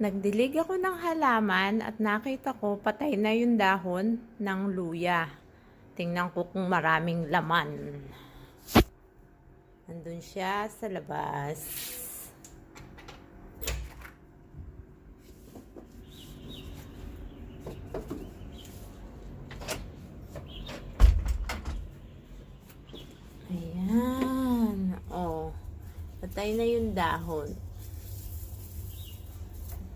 Nagdilig ako ng halaman at nakita ko patay na yung dahon ng luya. Tingnan ko kung maraming laman. Nandun siya sa labas. Ayan. Oh, patay na yung dahon.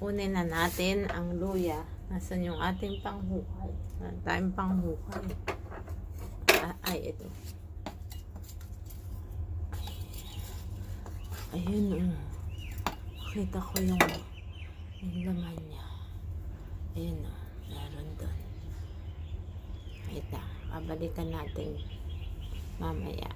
Kunin na natin ang luya. Nasaan yung ating panghukay? Tayong panghukay. Ay, ito. Ayun, oh. Nakita ko yung laman niya. Ayun, oh. Meron doon. Wait lang. Babalikan natin mamaya.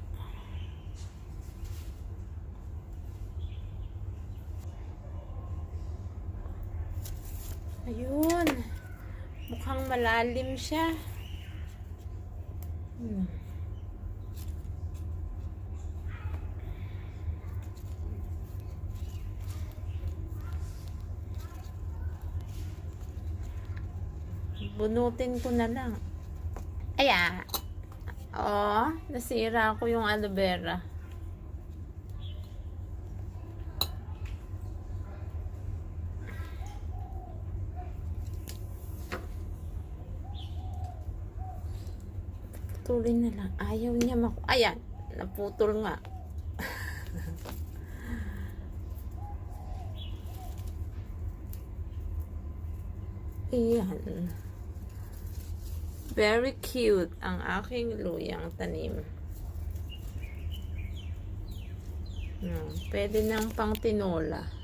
Ayun. Mukhang malalim siya. Bunutin ko na lang. Aya. Oh, nasira ko yung aloe vera. Tuloy na lang. Ayaw niya ayan, naputol nga. Ayan. Very cute ang aking luyang tanim. Pwede nang pang tinola.